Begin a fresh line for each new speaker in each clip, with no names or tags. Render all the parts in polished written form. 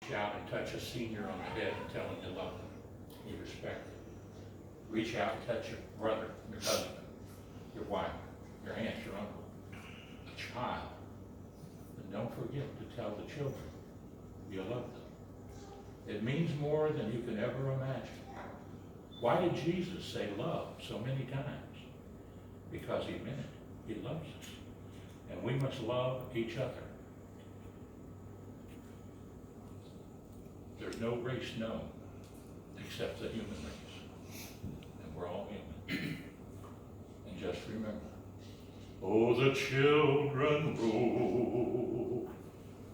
Reach out and touch a senior on the head and tell him you love them, you respect them. Reach out and touch your brother, your husband, your wife, your aunt, your uncle, a child. And don't forget to tell the children you love them. It means more than you can ever imagine. Why did Jesus say love so many times? Because he meant it. He loves us. And we must love each other. There's no race known except the human race. And we're all human. And just remember, oh, the children roll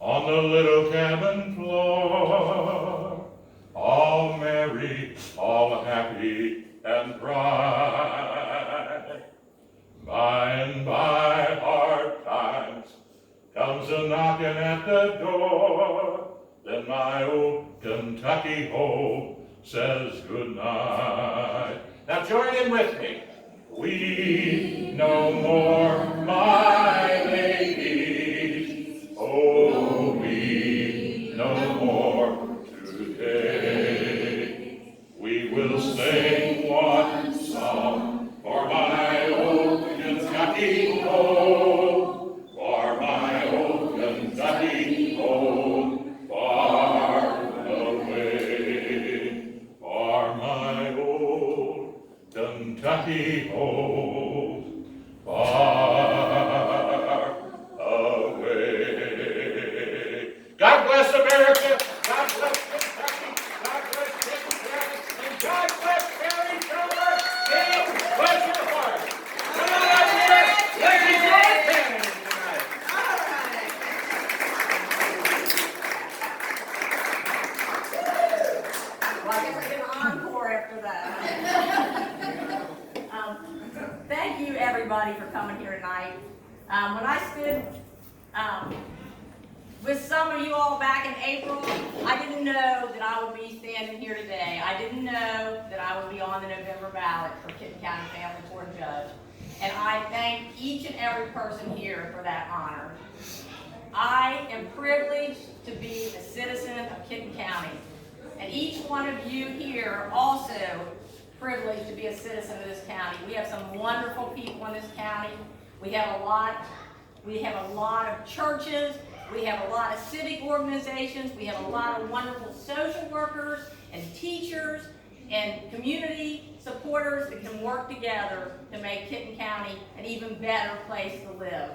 on the little cabin floor, all merry, all happy and bright. By and by hard times comes a knocking at the door, then my old Kentucky home says good night. Now join in with me. We no more, my ladies, oh, we no more today. We will sing one song for my old Kentucky home, for my old Kentucky home, far away, for my old Kentucky home, far away. God bless America. God bless Kentucky. God bless Kentucky. And God bless Terri. Bless your heart. Come on up here. Let's enjoy Kenton tonight.
Well, I guess I get an encore after that. Thank you, everybody, for coming here tonight. When I stood with some of you all back in April, I didn't know that I would be standing here today. I didn't know that I would be on the November ballot for Kenton County Family Court Judge. And I thank each and every person here for that honor. I am privileged to be a citizen of Kenton County. And each one of you here also privileged to be a citizen of this county. We have some wonderful people in this county. We have a lot of churches. We have a lot of civic organizations. We have a lot of wonderful social workers and teachers and community supporters that can work together to make Kenton County an even better place to live.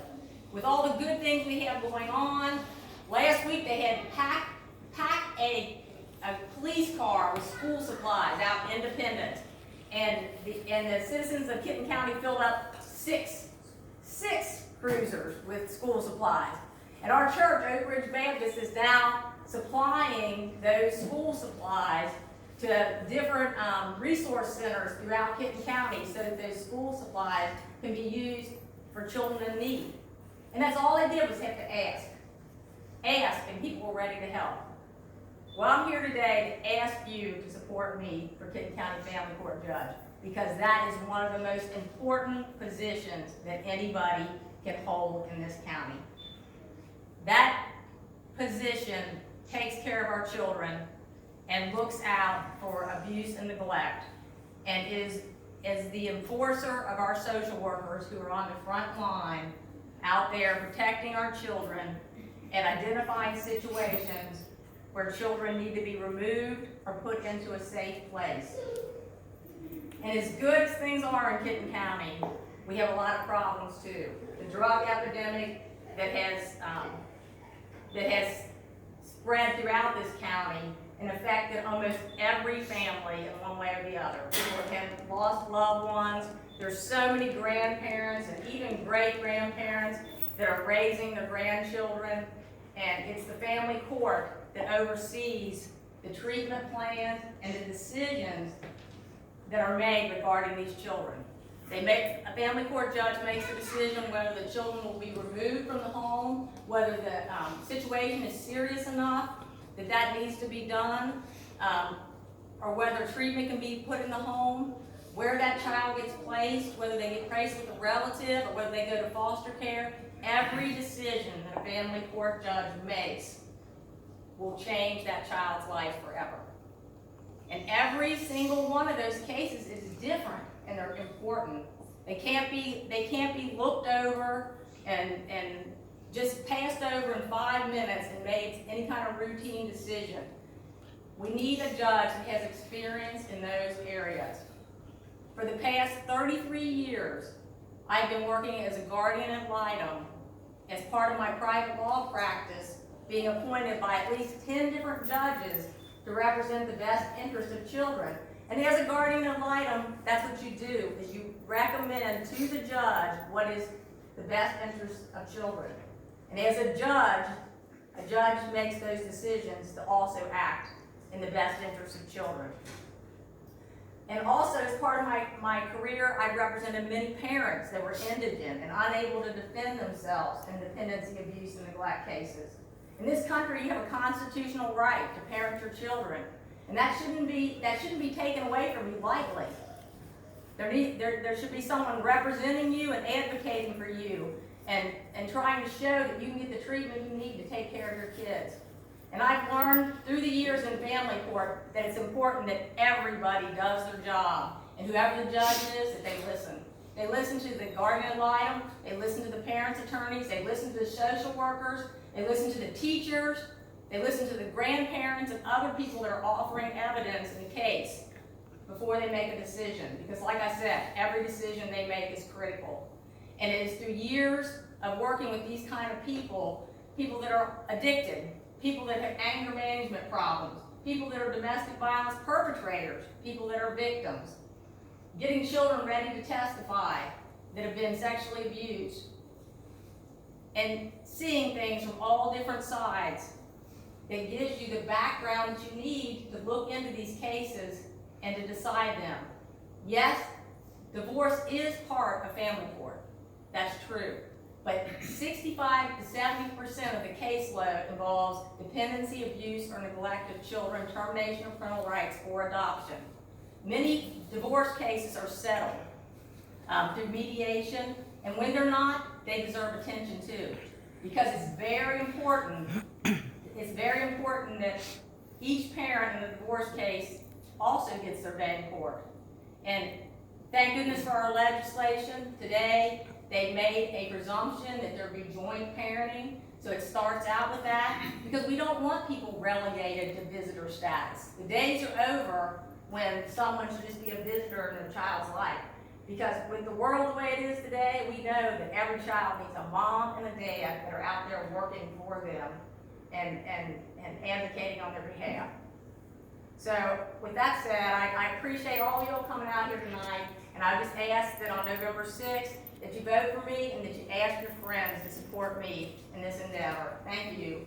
With all the good things we have going on, last week they had packed a police car with school supplies out in Independence. And the citizens of Kenton County filled up six cruisers with school supplies. And our church, Oak Ridge Baptist, is now supplying those school supplies to different resource centers throughout Kenton County so that those school supplies can be used for children in need. And that's all they did was have to ask. Ask, and people were ready to help. Well, I'm here today to ask you to support me for Kenton County Family Court Judge, because that is one of the most important positions that anybody can hold in this county. That position takes care of our children and looks out for abuse and neglect, and is the enforcer of our social workers who are on the front line out there protecting our children and identifying situations where children need to be removed or put into a safe place. And as good as things are in Kenton County, we have a lot of problems too. The drug epidemic that has spread throughout this county and affected almost every family in one way or the other. People have lost loved ones. There's so many grandparents and even great-grandparents that are raising their grandchildren, and it's the family court that oversees the treatment plans and the decisions that are made regarding these children. A family court judge makes a decision whether the children will be removed from the home, whether the situation is serious enough that needs to be done, or whether treatment can be put in the home, where that child gets placed, whether they get placed with a relative or whether they go to foster care. Every decision that a family court judge makes will change that child's life forever. And every single one of those cases is different, and they're important. They can't be looked over and just passed over in 5 minutes and made any kind of routine decision. We need a judge that has experience in those areas. For the past 33 years, I've been working as a guardian ad litem as part of my private law practice, being appointed by at least 10 different judges to represent the best interest of children. And as a guardian ad litem, that's what you do, is you recommend to the judge what is the best interest of children. And as a judge makes those decisions to also act in the best interest of children. And also, as part of my career, I've represented many parents that were indigent and unable to defend themselves in dependency, abuse, and neglect cases. In this country, you have a constitutional right to parent your children, and that shouldn't be taken away from you lightly. There should be someone representing you and advocating for you, and trying to show that you can get the treatment you need to take care of your kids. And I've learned through the years in family court that it's important that everybody does their job, and whoever the judge is, that they listen. They listen to the guardian ad litem, they listen to the parents' attorneys, they listen to the social workers, they listen to the teachers, they listen to the grandparents and other people that are offering evidence in the case before they make a decision. Because like I said, every decision they make is critical. And it is through years of working with these kind of people that are addicted, people that have anger management problems, people that are domestic violence perpetrators, people that are victims, getting children ready to testify that have been sexually abused, and seeing things from all different sides that gives you the background that you need to look into these cases and to decide them. Yes, divorce is part of family court. That's true. But 65 to 70% of the caseload involves dependency, abuse, or neglect of children, termination of parental rights, or adoption. Many divorce cases are settled through mediation, and when they're not, they deserve attention too. Because it's very important that each parent in a divorce case also gets their day in court. And thank goodness for our legislation today. They made a presumption that there be joint parenting, so it starts out with that, because we don't want people relegated to visitor status. The days are over when someone should just be a visitor in their child's life. Because with the world the way it is today, we know that every child needs a mom and a dad that are out there working for them and advocating on their behalf. So with that said, I appreciate all of y'all coming out here tonight, and I just ask that on November 6th, that you vote for me and that you ask your friends to support me in this endeavor. Thank you.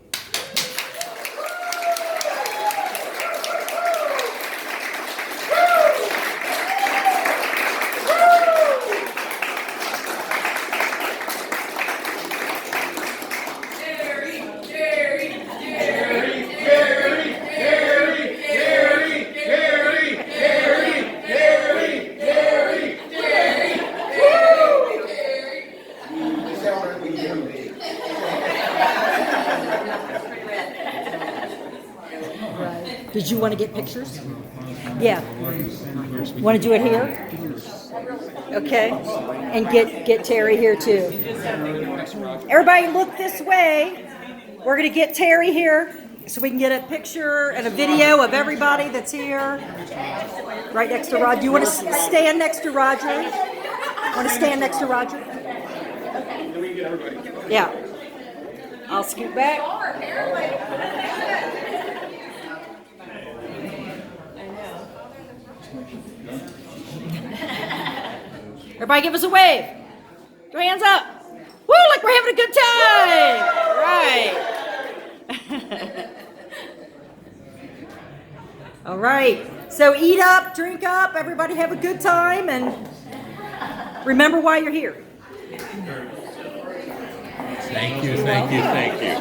Did you want to get pictures? Yeah. Want to do it here? Okay. And get Terry here too. Everybody look this way. We're going to get Terry here so we can get a picture and a video of everybody that's here. Right next to Roger. Do you want to stand next to Roger? Want to stand next to Roger? Yeah. I'll scoot back. Everybody give us a wave. Your hands up. Woo, like we're having a good time. Right. All right. So eat up, drink up, everybody have a good time, and remember why you're here.
Thank you, thank you, thank you.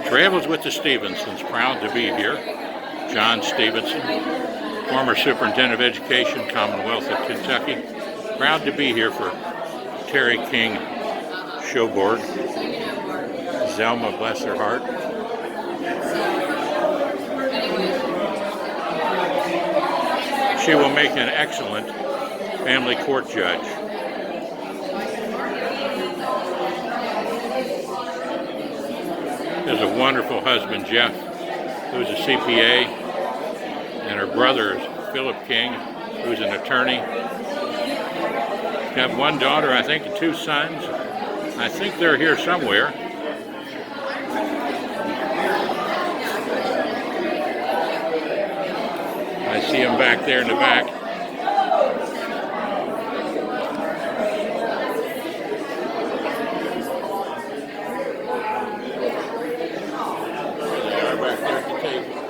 Travels with the Stephensons, proud to be here. John Stevenson, former Superintendent of Education, Commonwealth of Kentucky. Proud to be here for Terri King Schoborg. Zelma, bless her heart. She will make an excellent family court judge. There's a wonderful husband, Jeff, who's a CPA, and her brother is Philip King, who's an attorney. Got one daughter, I think, and two sons. I think they're here somewhere. I see them back there in the back. They are back there at the table.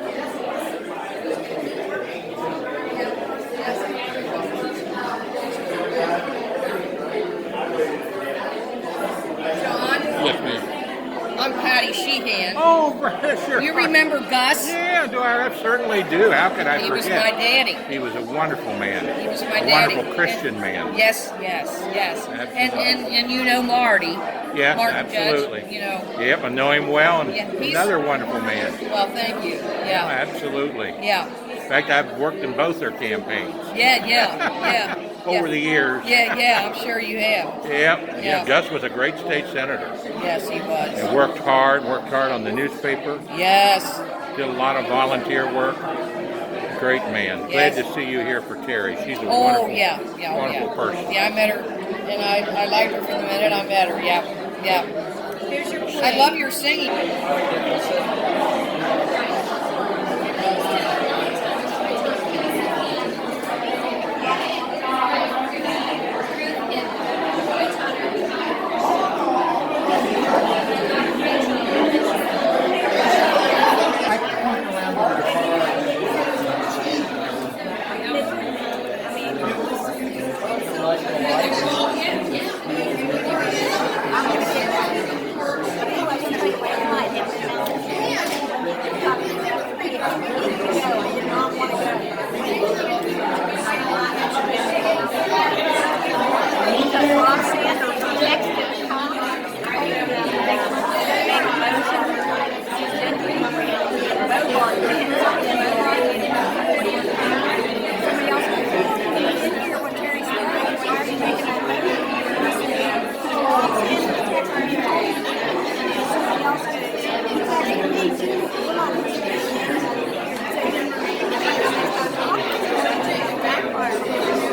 Yes, ma'am.
I'm Patty Sheehan.
Oh, sure.
You remember Gus?
Yeah, I certainly do. How could I
He
forget?
was my daddy.
He was a wonderful man.
He was my
a
daddy.
wonderful Christian man.
Yes. And you know Marty.
Yeah,
Martin
absolutely.
Judge, you know.
Yep, I know him well, and
Yeah, he's-
another wonderful man.
Well, thank you. Yeah.
Absolutely.
Yeah.
In fact, I've worked in both their campaigns
Yeah.
over the years.
Yeah, I'm sure you have.
Yep.
Yeah.
Gus was a great state senator.
Yes, he was.
He worked hard on the newspaper,
Yes.
did a lot of volunteer work. Great man. Glad
Yes.
to see you here for Terri. She's a
Oh,
wonderful,
yeah.
wonderful person.
Yeah, I met her, and I liked her from the minute I met her. Yeah.
Here's your
I love your singing.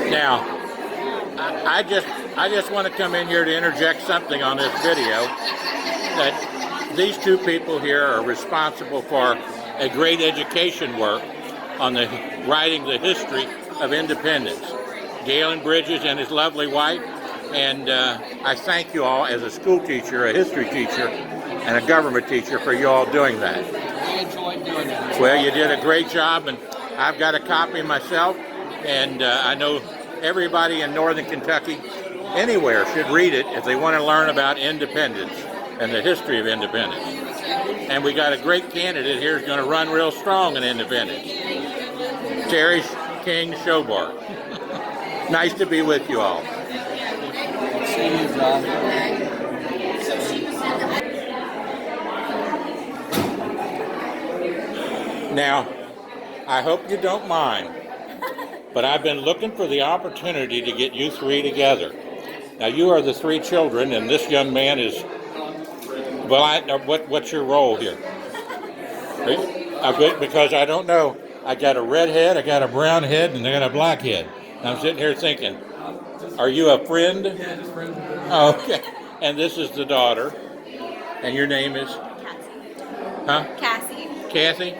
Now, I just want to come in here to interject something on this video, that these two people here are responsible for a great education work on the writing the history of independence. Galen Bridges and his lovely wife, and I thank you all as a school teacher, a history teacher, and a government teacher for you all doing that.
We enjoyed doing it.
Well, you did a great job, and I've got a copy myself, and I know everybody in Northern Kentucky, anywhere, should read it if they want to learn about independence and the history of independence. And we got a great candidate here who's going to run real strong in independence. Terri King Schoborg. Nice to be with you all.
See you, John.
Now, I hope you don't mind, but I've been looking for the opportunity to get you three together. Now, you are the three children, and this young man is, well, what's your role here? Because I don't know. I got a red head, I got a brown head, and I got a black head. And I'm sitting here thinking, are you a friend?
Yeah, just friends.
Oh, okay. And this is the daughter. And your name is? Huh?
Cassie.
Kathy?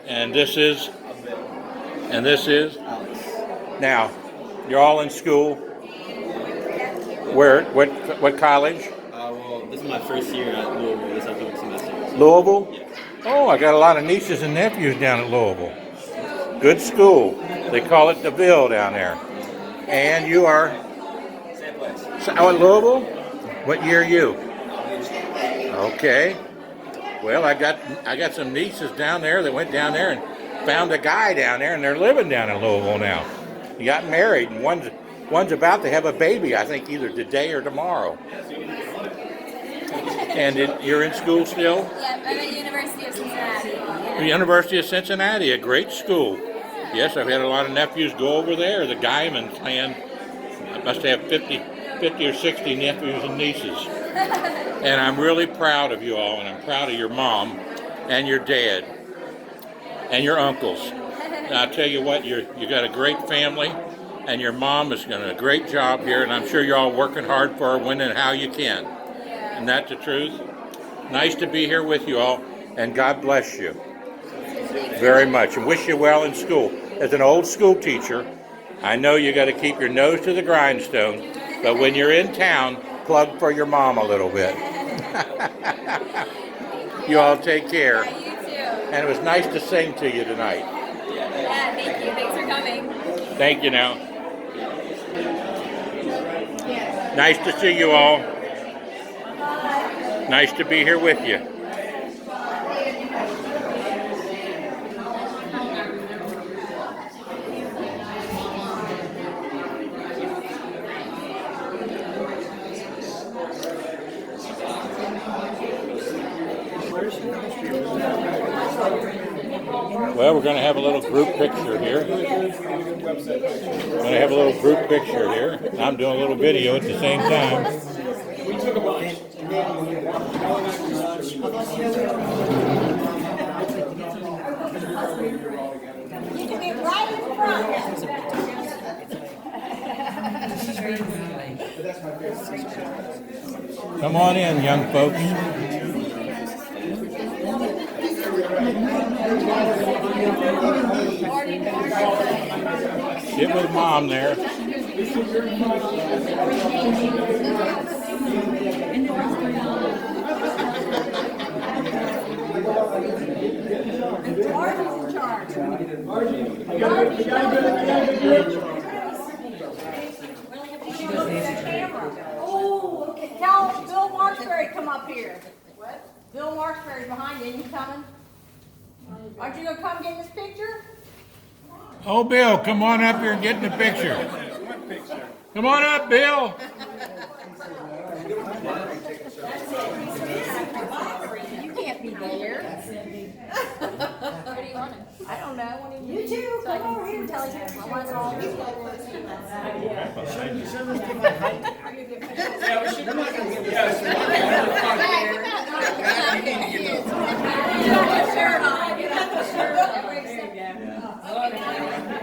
And this is? And this is? Now, you're all in school. Where? What college?
Well, this is my first year at Louisville, this upcoming semester.
Louisville?
Yeah.
Oh, I got a lot of nieces and nephews down at Louisville. Good school. They call it the Ville down there. And you are?
Same place.
Oh, at Louisville? What year are you? Okay. Well, I got some nieces down there that went down there and found a guy down there, and they're living down in Louisville now. He got married, and one's about to have a baby, I think either today or tomorrow. And you're in school still?
Yeah, I'm at University of Cincinnati.
The University of Cincinnati, a great school. Yes, I've had a lot of nephews go over there. The Guyman clan must have 50 or 60 nephews and nieces. And I'm really proud of you all, and I'm proud of your mom and your dad and your uncles. And I'll tell you what, you got a great family, and your mom is doing a great job here, and I'm sure you're all working hard for her when and how you can. Isn't that the truth? Nice to be here with you all, and God bless you very much, and wish you well in school. As an old school teacher, I know you got to keep your nose to the grindstone, but when you're in town, plug for your mom a little bit. You all take care.
Yeah, you too.
And it was nice to sing to you tonight.
Yeah, thank you. Thanks for coming.
Thank you now. Nice to see you all. Nice to be here with you. Well, we're going to have a little group picture here. I'm doing a little video at the same time.
You can be right in front.
Come on in, young folks. Get with mom there.
Margie's in charge. Oh, okay. Tell Bill Marksberry come up here. What? Bill Marksberry's behind you. You coming? Aren't you gonna come get this picture?
Oh, Bill, come on up here and get in the picture. Come on up, Bill.
You can't be there.
What do you want?
I don't know. You too. Come over here. Tell you. I want to all.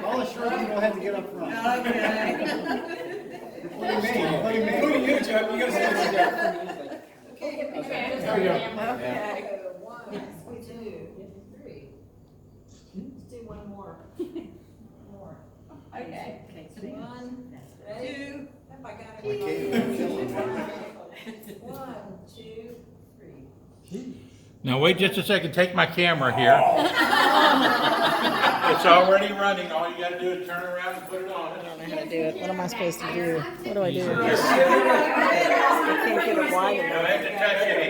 All the shirts will have to get up front.
Okay. One, two. If I got it. One, two, three.
Now wait just a second. Take my camera here. It's already running. All you got to do is turn around and put it on.
I don't know how to do it. What am I supposed to do? What do I do?
You
I can't get it wide enough.
don't have to touch anything.